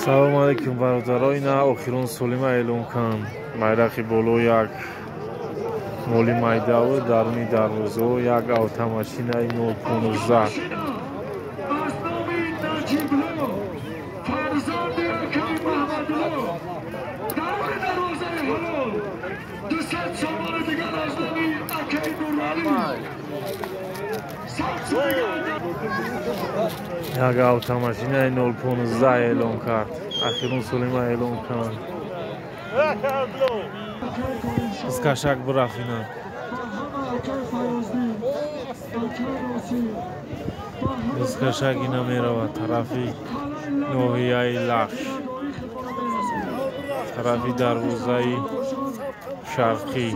салом алейкум бародарои на охирон солима эълон кан байрақи боло як моли майдаву даруни дарвозао як автомашинаи 015 як автомашинаи 015 эълон кард ахирон солима эълон кан дискашак бирафина дискашак ина меравад тарафи ноҳияи лахш тарафи дарвозаи шарқӣ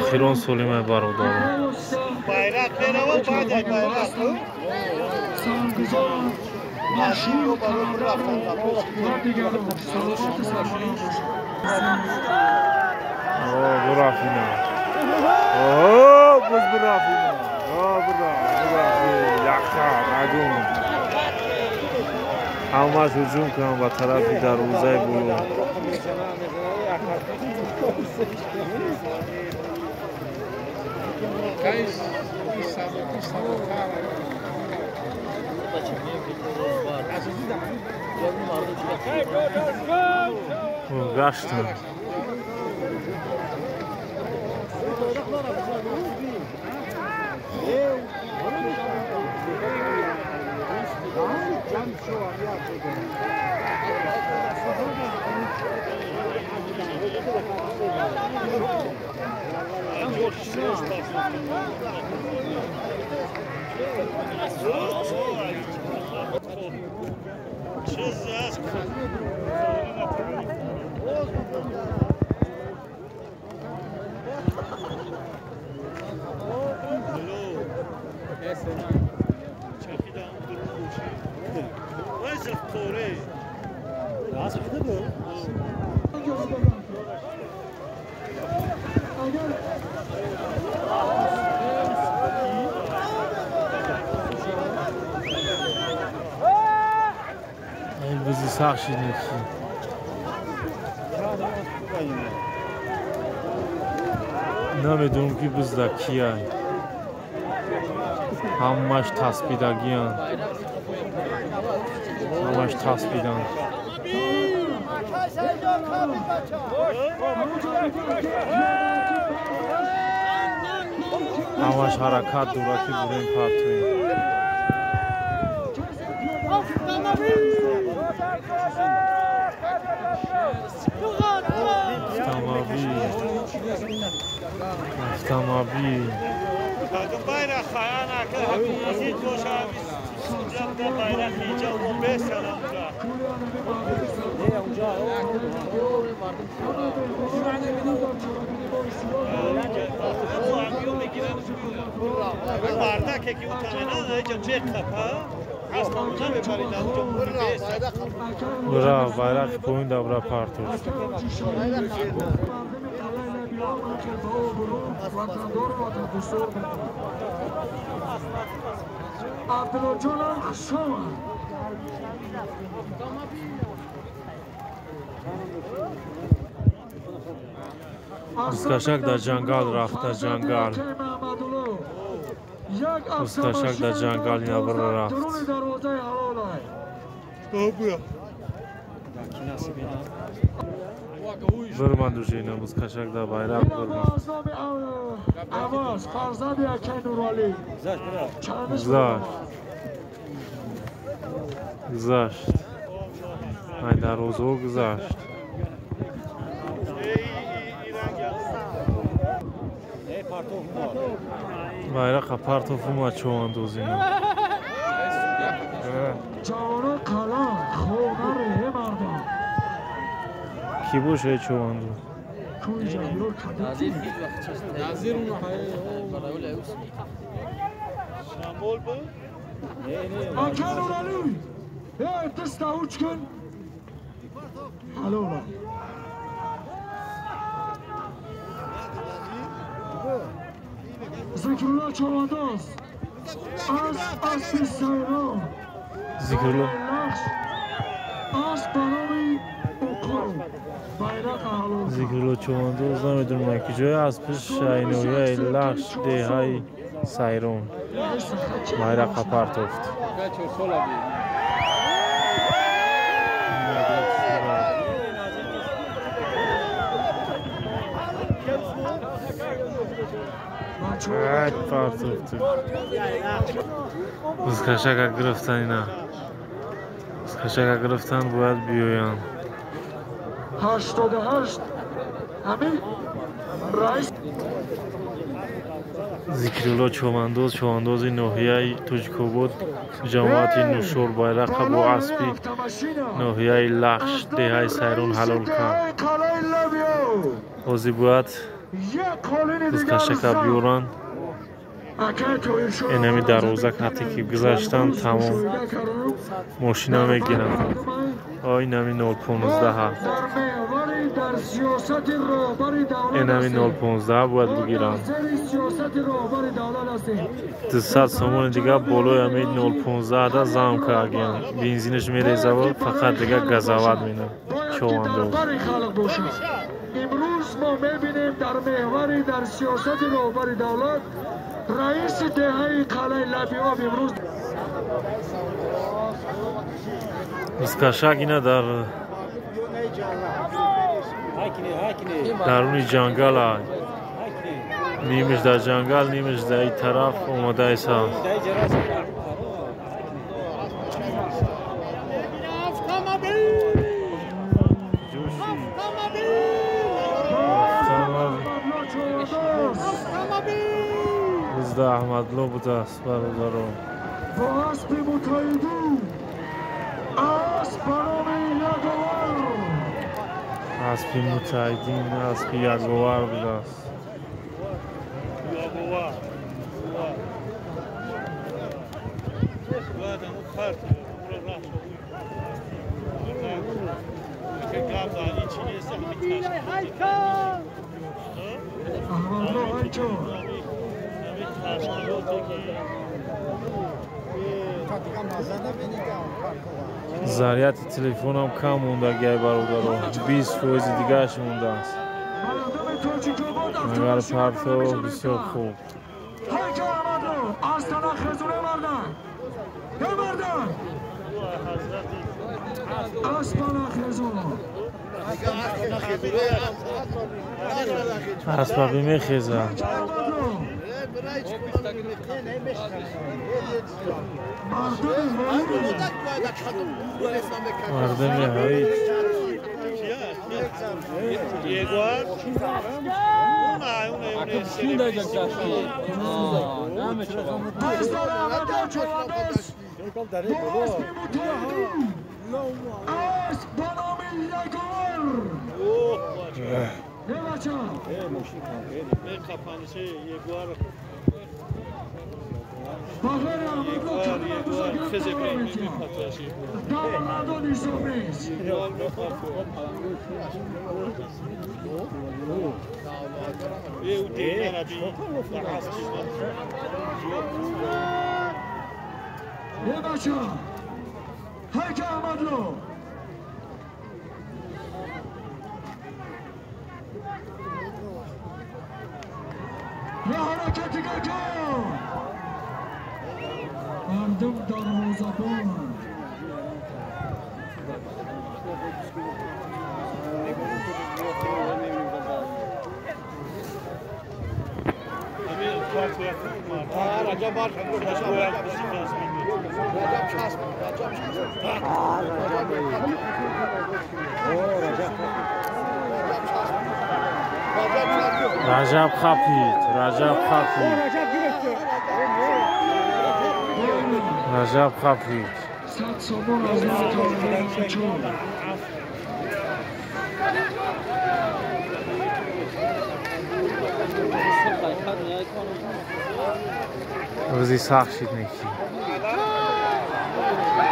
охирон солимаи бародарон байрақ мерава баъд як байрақ бурафина биз бурафина яхтар адун ҳамаш ҳуҷум кунам ба тарафи дарвозаи боло гаштам bizi sahşiniki намедонам ки бизда кияй ҳамаш таспидагиян ҳамаш таспидан ҳамаш ҳаракат дора ки бурем партоем автомобиль бра байрақи поин dabra партош дискашак дар ҷангал рафта ҷангал дискашак дар ҷангал набра рафт бирман душина дискашак дар байрақ бирман гузашт ай дарвозаҳо гузашт байрақа партофума човандозина ки бошад чованду Zikrullah Çavadoz Zikrullo Zikrullo چواندوز نمیدونم که جای اسبش اینویه لخش دههای سایرون bayrak پرتافت از کشک گرفتن اینا از کشک گرفتن باید بیاین 88 همین رئیس Zikrullo چواندوزی ناحیه توجکوبود جماعت نوشور bayrak با اسبی ناحیه لخش دههای سایرون حلال کرد اوزی باید از کشک بیورن اینمی دروازه حتی که گذاشتن تمام ماشینا میگیرن اینمی 015 ها اینمی 015 باید بگیرن 200 سومون دیگه بالای همین 015 دا زام کردن بنزینش میریزه و فقط دیگه گازاوت مینه چواندوز امروز ما میبینیم در محور در سیاست رهبر دولت رئیس دهه قلعه لبیاب امروز از کشک اینا درونی جنگل های نیمش در جنگل نیمش در این طرف اومده ایسا احمدلو بوده است برادران با اسب متحدین اسب برای یگوار اسب متحدین اسب یگوار بوده است ضریت تلفنم کم مونده گای برادران 20% دیگهش مونده است مگر پرتو بسیار خوب اسباب میخیزه مردم هایید مردم دروازه‌بان رجب خپید رجب خپید روزی سخت شد نیکی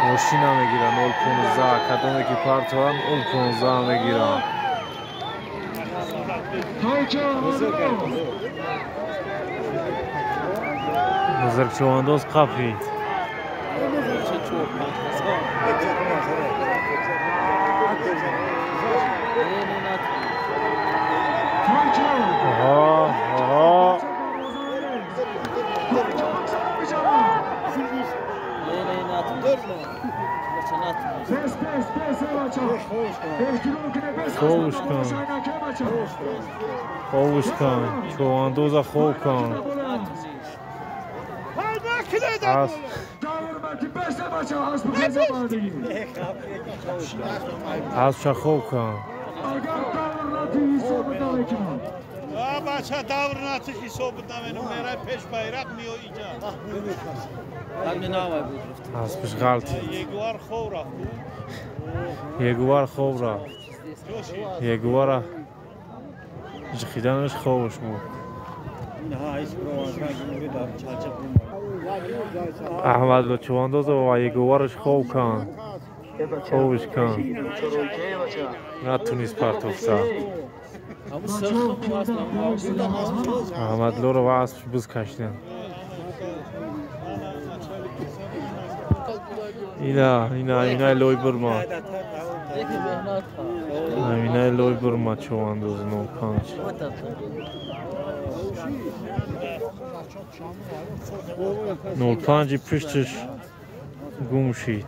ماشینا میگیرن 015 کدومی که پرتوان 015 میگیرن بزرگ چوانداز قفی خوبش کن چوانداز خوب کن از خوب کن بچه دور نتی حساب نمینو میره پیش بیرق میو اینجا از پیش غلط یگوار خوب رفت یگوار جخیدنش خوبش بود احمد لو چوانداز و یگوارش خوب کن خوبش کن نتونیست پرتوب سا احمد لو رو واسش بز کشیدن اینا لوی برما اینا لوی برما چوانداز 05 پشتش گم شید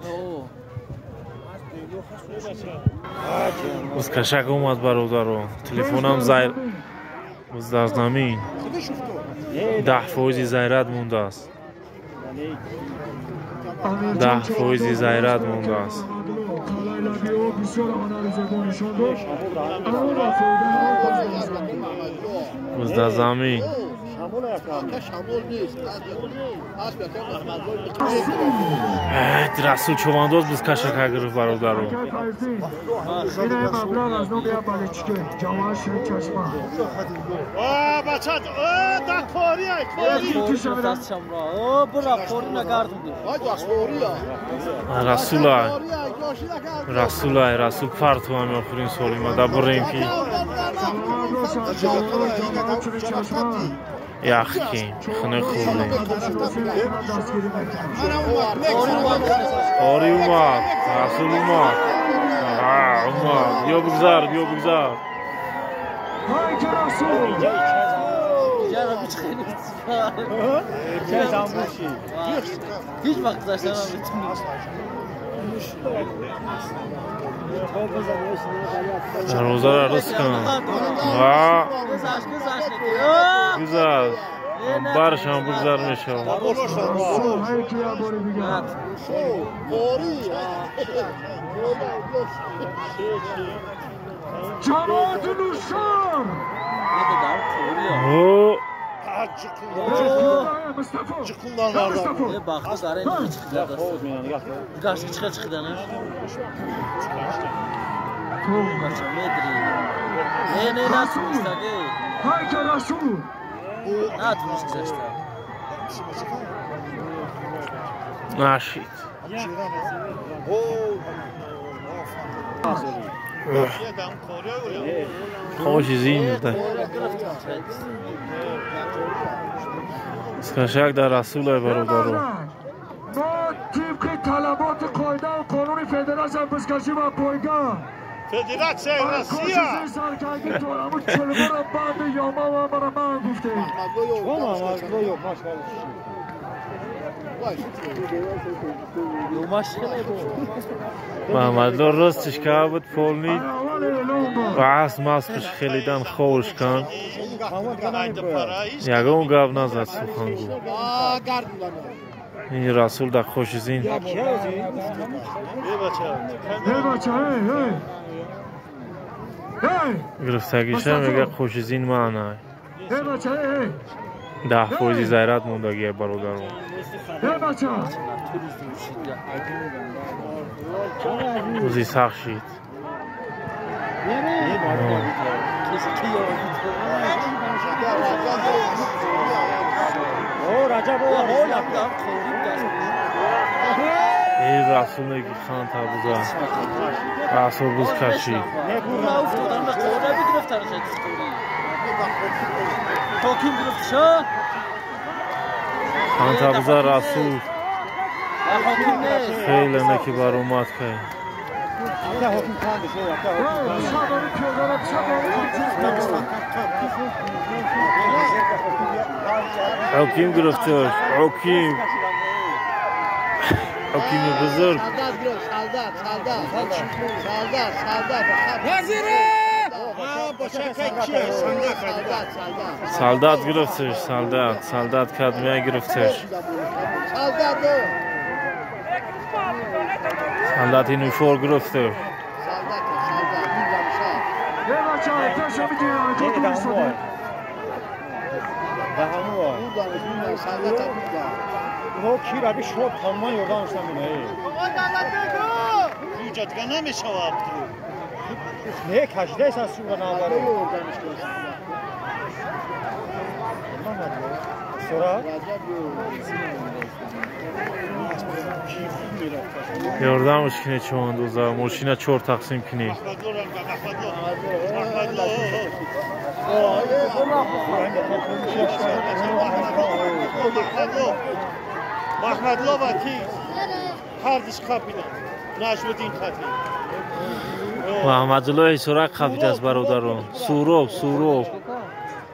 از کشک اومد برادرو تلفنم زیر از در زمین 10% زیرت مونده است 10% زیرت مونده است از در زمین رسول چوانداز بز کشک گرفت برادرو بچه دا رسول پرتو هم آخرین سالی ما دا بریم که یخ کیم خونه خوردیم آری اومد رسول اومد بیا بگذار هیچ وقت داشتم روزه را رست کن گذار برش هم بگذار میشه جماعت نوشان یه باخت داره این çıkıyor Gaş çıkıyor ne? Maç medri. Ne nasıl istedi? Haydi Rasul. Ne atmış işte. Naşit. Hoş izinde. Скажак да Расулай бародару. ما طبق طلبات قاعده و قانون فدراسیون بسکشی و پایگاه فدراسیون روسیه سرکردگی دورمون چلمه را بعد یاما و برا من گفته محمد لو راستش که بود پولنی و عصم عصمش خیلیدن خوش کن یکم گفت نزد سخنگو این رسول در خوش زین گرفتگیشه میگه خوش زین معنی 10% زیرت موندگی برادرم روزی سخت شید ای رسول نگی خان تابوزا رسول بوز کشید Пантабза Расул خیلی نکی برآمد که حکیم گرفتار حکیم بزرگ سالدات گرفتش سالدات کدمیه گرفتش سالدات نوشور گرفته نه کشده است از سوی نامبره سرعت یاردمش کنه چون دوزا ماشینا 4 تقسیم کنی محمدلو وکی هردش کپیدن نجمدین خطی محمدلو سرعت خفیده است برادران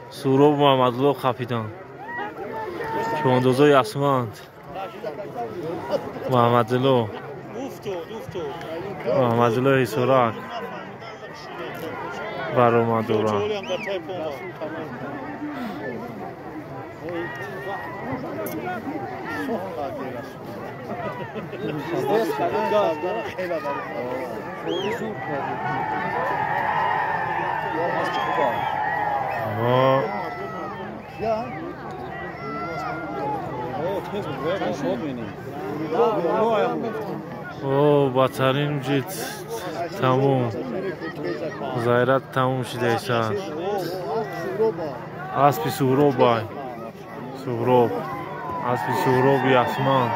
سوروب محمدلو خفیدن چون دوزای اسماند محمدلو سرعت برآمد دوران اوه بدترین جیت تموم زایرت تموم شده ایسان اسبی سهراب اسبی سهرابی اسمان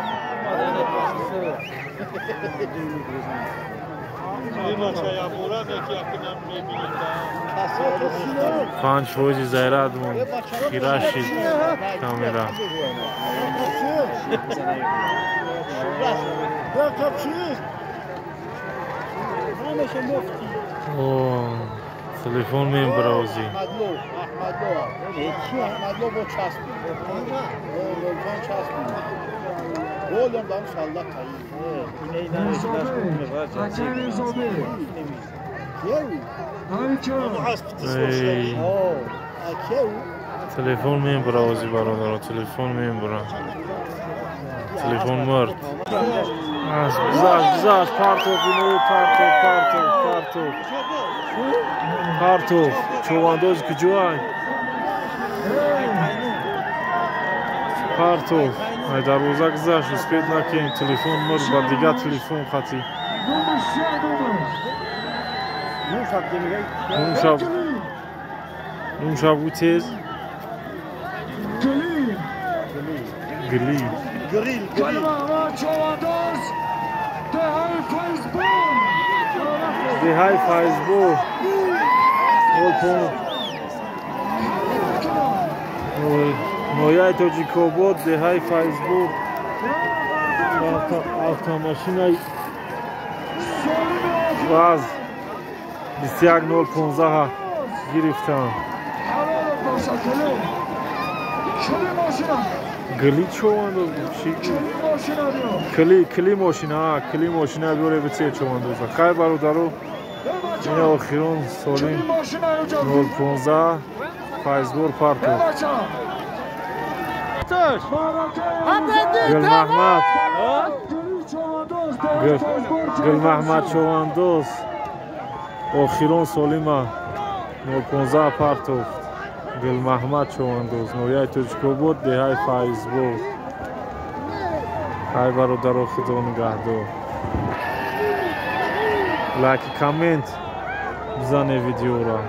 پنج فوجی زایرت مون خیره شید کامیرا اوه تلفن میم براوزی تلفن میم براوزی برادر تلفن میم برا تلفن مرد گذاشت پارتوف چواندوز کجای پارتوف ای دروازه گذاشت اسپید نکن تلفن مرد بر دیگه تلفن خطی نون شب او تیز گلی دهای فایزبور نویای توجیکوبود دهای فایزبور автомашинай ваз 21:015 гирифтан гли човандоз кли мошина биёре битсе човандоза хай бародаро ина охирон солим 0:15 файзбор парто гулмаҳмад човандоз охирон солима 0:15 партов гулмаҳмад човандоз нояи тоҷикобод деҳаи файзбор ҳай бародаро худо нигаҳдор лайки коммент бизане видеоро